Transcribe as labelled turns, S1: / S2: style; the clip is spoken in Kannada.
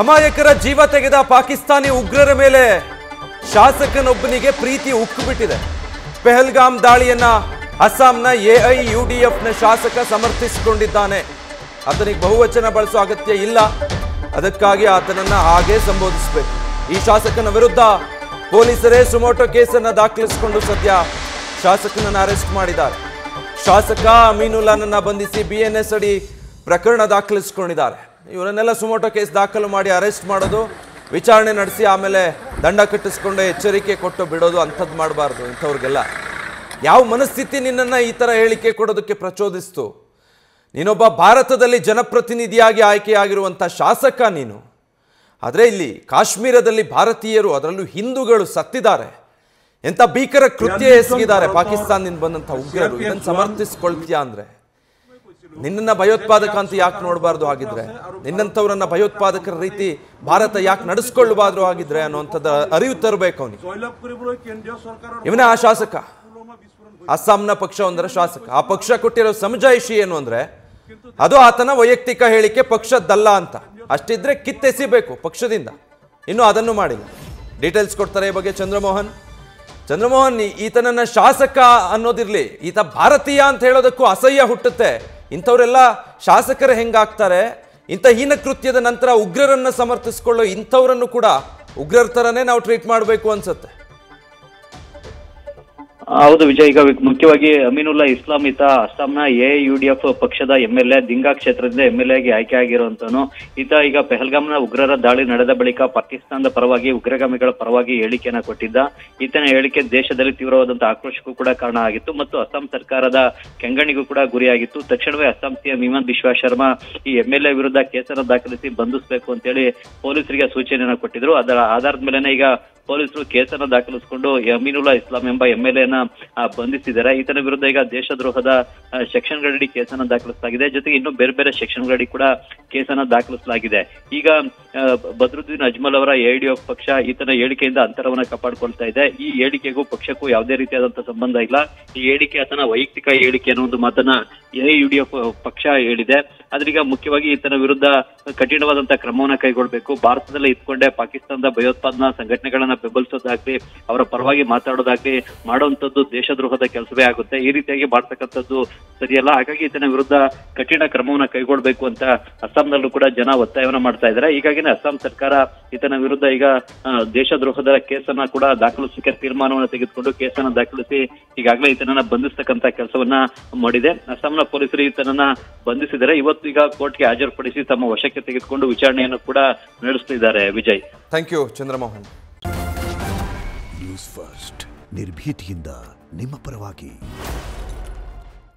S1: ಅಮಾಯಕರ ಜೀವ ತೆಗೆದ ಪಾಕಿಸ್ತಾನಿ ಉಗ್ರರ ಮೇಲೆ ಶಾಸಕನೊಬ್ಬನಿಗೆ ಪ್ರೀತಿ ಉಕ್ಕುಬಿಟ್ಟಿದೆ. ಪೆಹಲ್ಗಾಮ್ ದಾಳಿಯನ್ನ ಅಸ್ಸಾಂನ ಎಐಯುಡಿಎಫ್ನ ಶಾಸಕ ಸಮರ್ಥಿಸಿಕೊಂಡಿದ್ದಾನೆ. ಆತನಿಗೆ ಬಹುವಚನ ಬಳಸೋ ಅಗತ್ಯ ಇಲ್ಲ, ಅದಕ್ಕಾಗಿ ಆತನನ್ನ ಹಾಗೆ ಸಂಬೋಧಿಸಬೇಕು. ಈ ಶಾಸಕನ ವಿರುದ್ಧ ಪೊಲೀಸರೇ ಸುಮೋಟೋ ಕೇಸನ್ನು ದಾಖಲಿಸಿಕೊಂಡು ಸದ್ಯ ಶಾಸಕನನ್ನು ಅರೆಸ್ಟ್ ಮಾಡಿದ್ದಾರೆ. ಶಾಸಕ ಅಮೀನುಲ್ಲಾನನ್ನ ಬಂಧಿಸಿ ಬಿಎನ್ಎಸ್ ಅಡಿ ಪ್ರಕರಣ ದಾಖಲಿಸಿಕೊಂಡಿದ್ದಾರೆ. ಇವರನ್ನೆಲ್ಲ ಸುಮೋಟೋ ಕೇಸ್ ದಾಖಲು ಮಾಡಿ ಅರೆಸ್ಟ್ ಮಾಡೋದು, ವಿಚಾರಣೆ ನಡೆಸಿ ಆಮೇಲೆ ದಂಡ ಕಟ್ಟಿಸ್ಕೊಂಡು ಎಚ್ಚರಿಕೆ ಕೊಟ್ಟು ಬಿಡೋದು, ಅಂಥದ್ದು ಮಾಡಬಾರ್ದು. ಇಂಥವ್ರಿಗೆಲ್ಲ ಯಾವ ಮನಸ್ಥಿತಿ ನಿನ್ನನ್ನು ಈ ಥರ ಹೇಳಿಕೆ ಕೊಡೋದಕ್ಕೆ ಪ್ರಚೋದಿಸ್ತು? ನೀನೊಬ್ಬ ಭಾರತದಲ್ಲಿ ಜನಪ್ರತಿನಿಧಿಯಾಗಿ ಆಯ್ಕೆಯಾಗಿರುವಂಥ ಶಾಸಕ ನೀನು. ಆದರೆ ಇಲ್ಲಿ ಕಾಶ್ಮೀರದಲ್ಲಿ ಭಾರತೀಯರು, ಅದರಲ್ಲೂ ಹಿಂದೂಗಳು ಸತ್ತಿದ್ದಾರೆ. ಎಂಥ ಭೀಕರ ಕೃತ್ಯ ಎಸಗಿದ್ದಾರೆ ಪಾಕಿಸ್ತಾನದಿಂದ ಬಂದಂಥ ಉಗ್ರರು. ಇದನ್ನು ಸಮರ್ಥಿಸ್ಕೊಳ್ತೀಯಾ ಅಂದರೆ ನಿನ್ನನ್ನು ಭಯೋತ್ಪಾದಕ ಅಂತ ಯಾಕೆ ನೋಡಬಾರ್ದು ಆಗಿದ್ರೆ, ನಿನ್ನಂಥವ್ರನ್ನ ಭಯೋತ್ಪಾದಕರ ರೀತಿ ಭಾರತ ಯಾಕೆ ನಡೆಸ್ಕೊಳ್ಳಬಾರ್ದು ಆಗಿದ್ರೆ ಅನ್ನುವಂಥದ್ದು ಅರಿವು ತರಬೇಕು ಅವನಿಗೆ. ಇವನೇ ಆ ಶಾಸಕ, ಅಸ್ಸಾಂನ ಪಕ್ಷವೊಂದರ ಶಾಸಕ. ಆ ಪಕ್ಷ ಕೊಟ್ಟಿರೋ ಸಮಜಾಯಿಷಿ ಏನು ಅಂದ್ರೆ ಅದು ಆತನ ವೈಯಕ್ತಿಕ ಹೇಳಿಕೆ, ಪಕ್ಷದ್ದಲ್ಲ ಅಂತ. ಅಷ್ಟಿದ್ರೆ ಕಿತ್ತೆಸಿಬೇಕು ಪಕ್ಷದಿಂದ. ಇನ್ನು ಅದನ್ನು ಮಾಡಿಲ್ಲ. ಡೀಟೇಲ್ಸ್ ಕೊಡ್ತಾರೆ ಈ ಬಗ್ಗೆ ಚಂದ್ರಮೋಹನ್. ಈತನನ್ನ ಶಾಸಕ ಅನ್ನೋದಿರ್ಲಿ, ಈತ ಭಾರತೀಯ ಅಂತ ಹೇಳೋದಕ್ಕೂ ಅಸಹ್ಯ ಹುಟ್ಟುತ್ತೆ. ಇಂಥವರೆಲ್ಲ ಶಾಸಕರು ಹೆಂಗಾಗ್ತಾರೆ? ಇಂಥ ಹೀನ ಕೃತ್ಯದ ನಂತರ ಉಗ್ರರನ್ನ ಸಮರ್ಥಿಸಿಕೊಳ್ಳೋ ಇಂಥವರನ್ನು ಕೂಡ ಉಗ್ರರ ಥರನೇ ನಾವು ಟ್ರೀಟ್ ಮಾಡಬೇಕು ಅನ್ಸುತ್ತೆ.
S2: ಹೌದು ವಿಜಯ್, ಈಗ ಮುಖ್ಯವಾಗಿ ಅಮೀನುಲ್ಲಾ ಇಸ್ಲಾಂ ಈತ ಅಸ್ಸಾಂನ ಎಐಯುಡಿಎಫ್ ಪಕ್ಷದ ಎಂಎಲ್ಎ, ದಿಂಗಾ ಕ್ಷೇತ್ರದಿಂದ ಎಂಎಲ್ಎ ಆಗಿ ಆಯ್ಕೆ ಆಗಿರುವಂತನು. ಈತ ಈಗ ಪೆಹಲ್ಗಾಮ್ನ ಉಗ್ರರ ದಾಳಿ ನಡೆದ ಬಳಿಕ ಪಾಕಿಸ್ತಾನದ ಪರವಾಗಿ, ಉಗ್ರಗಾಮಿಗಳ ಪರವಾಗಿ ಹೇಳಿಕೆಯನ್ನ ಕೊಟ್ಟಿದ್ದ. ಈತನ ಹೇಳಿಕೆ ದೇಶದಲ್ಲಿ ತೀವ್ರವಾದಂತಹ ಆಕ್ರೋಶಕ್ಕೂ ಕೂಡ ಕಾರಣ ಆಗಿತ್ತು ಮತ್ತು ಅಸ್ಸಾಂ ಸರ್ಕಾರದ ಕೆಂಗಣಿಗೂ ಕೂಡ ಗುರಿಯಾಗಿತ್ತು. ತಕ್ಷಣವೇ ಅಸ್ಸಾಂ ಸಿಎಂ ಹಿಮಂತ ಬಿಶ್ವ ಶರ್ಮಾ ಈ ಎಂಎಲ್ಎ ವಿರುದ್ಧ ಕೇಸನ್ನು ದಾಖಲಿಸಿ ಬಂಧಿಸಬೇಕು ಅಂತೇಳಿ ಪೊಲೀಸರಿಗೆ ಸೂಚನೆಯನ್ನ ಕೊಟ್ಟಿದ್ರು. ಅದರ ಆಧಾರದ ಮೇಲೆನೆ ಈಗ ಪೊಲೀಸರು ಕೇಸನ್ನು ದಾಖಲಿಸಿಕೊಂಡು ಅಮೀನುಲ್ಲಾ ಇಸ್ಲಾಂ ಎಂಬ ಎಂಎಲ್ಎನ ಬಂಧಿಸಿದ್ದಾರೆ. ಈತನ ವಿರುದ್ಧ ಈಗ ದೇಶದ್ರೋಹದ ಸೆಕ್ಷನ್ಗಳಡಿ ಕೇಸನ್ನು ದಾಖಲಿಸಲಾಗಿದೆ. ಜೊತೆಗೆ ಇನ್ನೂ ಬೇರೆ ಬೇರೆ ಸೆಕ್ಷನ್ಗಳಡಿ ಕೂಡ ಕೇಸನ್ನು ದಾಖಲಿಸಲಾಗಿದೆ. ಈಗ ಬದ್ರುದ್ದೀನ್ ಅಜ್ಮಲ್ ಅವರ ಎಐಯುಡಿಎಫ್ ಪಕ್ಷ ಈತನ ಹೇಳಿಕೆಯಿಂದ ಅಂತರವನ್ನ ಕಾಪಾಡಿಕೊಳ್ತಾ ಇದೆ. ಈ ಹೇಳಿಕೆಗೂ ಪಕ್ಷಕ್ಕೂ ಯಾವುದೇ ರೀತಿಯಾದಂತಹ ಸಂಬಂಧ ಇಲ್ಲ. ಈ ಹೇಳಿಕೆ ಆತನ ವೈಯಕ್ತಿಕ ಹೇಳಿಕೆ ಅನ್ನೋ ಒಂದು ಮಾತನ್ನ ಎಐಯುಡಿಎಫ್ ಪಕ್ಷ ಹೇಳಿದೆ. ಆದ್ರೀಗ ಮುಖ್ಯವಾಗಿ ಈತನ ವಿರುದ್ಧ ಕಠಿಣವಾದಂತಹ ಕ್ರಮವನ್ನ ಕೈಗೊಳ್ಳಬೇಕು. ಭಾರತದಲ್ಲೇ ಇದ್ಕೊಂಡೆ ಪಾಕಿಸ್ತಾನದ ಭಯೋತ್ಪಾದನಾ ಸಂಘಟನೆಗಳನ್ನ ಬೆಂಬಲಿಸೋದಾಗ್ಲಿ, ಅವರ ಪರವಾಗಿ ಮಾತಾಡೋದಾಗ್ಲಿ ಮಾಡುವಂತದ್ದು ದೇಶದ್ರೋಹದ ಕೆಲಸವೇ ಆಗುತ್ತೆ. ಈ ರೀತಿಯಾಗಿ ಮಾಡ್ತಕ್ಕಂಥದ್ದು ಸರಿಯಲ್ಲ. ಹಾಗಾಗಿ ಈತನ ವಿರುದ್ಧ ಕಠಿಣ ಕ್ರಮವನ್ನ ಕೈಗೊಳ್ಳಬೇಕು ಅಂತ ಅಸ್ಸಾಂನಲ್ಲೂ ಕೂಡ ಜನ ಒತ್ತಾಯವನ್ನ ಮಾಡ್ತಾ ಇದ್ದಾರೆ. ಹೀಗಾಗಿ ಅಸ್ಸಾಂ ಸರ್ಕಾರ ಈತನ ವಿರುದ್ಧ ಈಗ ದೇಶದ್ರೋಹದ ಕೇಸನ್ನ ಕೂಡ ದಾಖಲಿಸಲಿಕ್ಕೆ ತೀರ್ಮಾನವನ್ನು ತೆಗೆದುಕೊಂಡು ಕೇಸನ್ನ ದಾಖಲಿಸಿ ಈಗಾಗಲೇ ಈತನನ್ನ ಬಂಧಿಸತಕ್ಕಂತ ಕೆಲಸವನ್ನ ಮಾಡಿದೆ. ಅಸ್ಸಾಂನ ಪೊಲೀಸರು ಈತನನ್ನ ಬಂಧಿಸಿದರೆ ಇವತ್ತು ಈಗ ಕೋರ್ಟ್ಗೆ ಹಾಜರುಪಡಿಸಿ ತಮ್ಮ ವಶಕ್ಕೆ ತೆಗೆದುಕೊಂಡು ವಿಚಾರಣೆಯನ್ನು ಕೂಡ ನಡೆಸುತ್ತಿದ್ದಾರೆ. Vijay,
S1: thank you Chandramohan.
S3: News First, ನಿರ್ಭೀತಿಯಿಂದ ನಿಮ್ಮ ಪರವಾಗಿ.